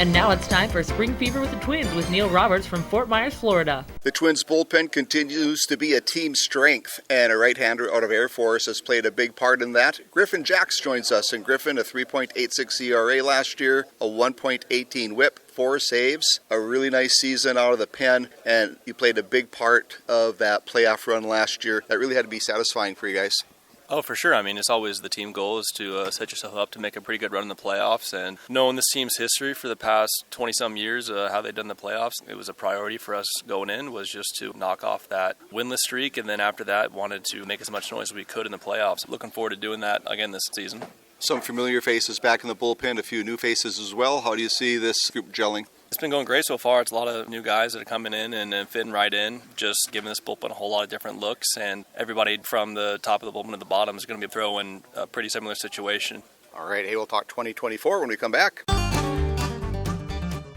And now it's time for Spring Fever with the Twins with Neil Roberts from Fort Myers, Florida. The Twins bullpen continues to be a team strength, and a right-hander out of Air Force has played a big part in that. Griffin Jax joins us, and Griffin, a 3.86 ERA last year, a 1.18 whip, 4 saves, a really nice season out of the pen, and you played a big part of that playoff run last year. That really had to be satisfying for you guys. Oh, for sure. I mean, it's always the team goal is to set yourself up to make a pretty good run in the playoffs. And knowing this team's history for the past 20-some years, how they've done the playoffs, it was a priority for us going in was just to knock off that winless streak. And then after that, wanted to make as much noise as we could in the playoffs. Looking forward to doing that again this season. Some familiar faces back in the bullpen, a few new faces as well. How do you see this group gelling? It's been going great so far. It's a lot of new guys that are coming in and fitting right in, just giving this bullpen a whole lot of different looks. And everybody from the top of the bullpen to the bottom is going to be throwing a pretty similar situation. All right, hey, we'll talk 2024 when we come back.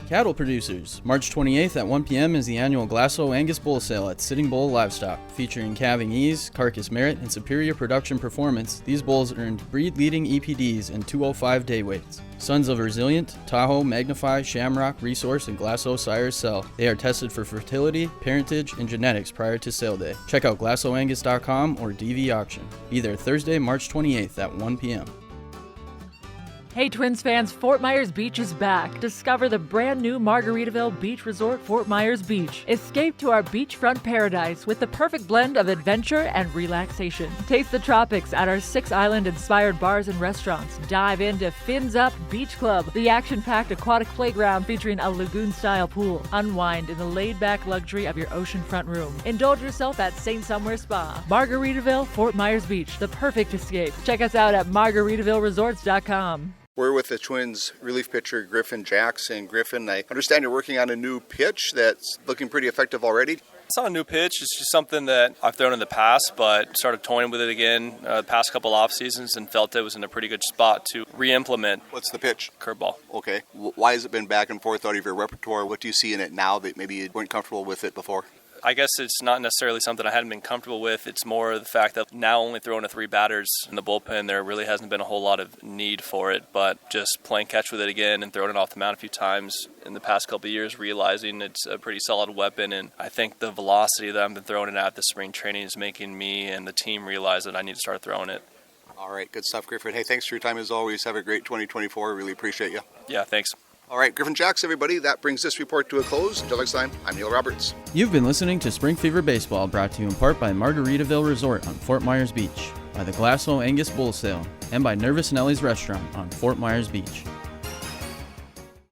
Cattle producers. March 28th at 1 p.m. is the annual Glasso Angus Bull Sale at Sitting Bull Livestock. Featuring calving ease, carcass merit, and superior production performance, these bulls earned breed-leading EPDs and 205 day weights. Sons of Resilient, Tahoe, Magnify, Shamrock, Resource, and Glasso sires sell. They are tested for fertility, parentage, and genetics prior to sale day. Check out GlassoAngus.com or DV Auction. Be there Thursday, March 28th at 1 p.m. Hey Twins fans, Fort Myers Beach is back. Discover the brand new Margaritaville Beach Resort, Fort Myers Beach. Escape to our beachfront paradise with the perfect blend of adventure and relaxation. Taste the tropics at our 6-island-inspired bars and restaurants. Dive into Fins Up Beach Club, the action-packed aquatic playground featuring a lagoon-style pool. Unwind in the laid-back luxury of your oceanfront room. Indulge yourself at St. Somewhere Spa. Margaritaville, Fort Myers Beach, the perfect escape. Check us out at margaritavilleresorts.com. We're with the Twins relief pitcher Griffin Jax. And Griffin, I understand you're working on a new pitch that's looking pretty effective already. It's not a new pitch. It's just something that I've thrown in the past, but started toying with it again the past couple off seasons and felt it was in a pretty good spot to re-implement. What's the pitch? Curveball. Okay. Why has it been back and forth out of your repertoire? What do you see in it now that maybe you weren't comfortable with it before? I guess it's not necessarily something I hadn't been comfortable with. It's more the fact that now only throwing to 3 batters in the bullpen, there really hasn't been a whole lot of need for it. But just playing catch with it again and throwing it off the mound a few times in the past couple of years, realizing it's a pretty solid weapon. And I think the velocity that I've been throwing it at this spring training is making me and the team realize that I need to start throwing it. All right, good stuff, Griffin. Hey, thanks for your time as always. Have a great 2024. Really appreciate you. Yeah, thanks. All right, Griffin Jax, everybody. That brings this report to a close. Until next time, I'm Neil Roberts. You've been listening to Spring Fever Baseball, brought to you in part by Margaritaville Resort on Fort Myers Beach, by the Glasso Angus Bull Sale, and by Nervous Nellie's Restaurant on Fort Myers Beach.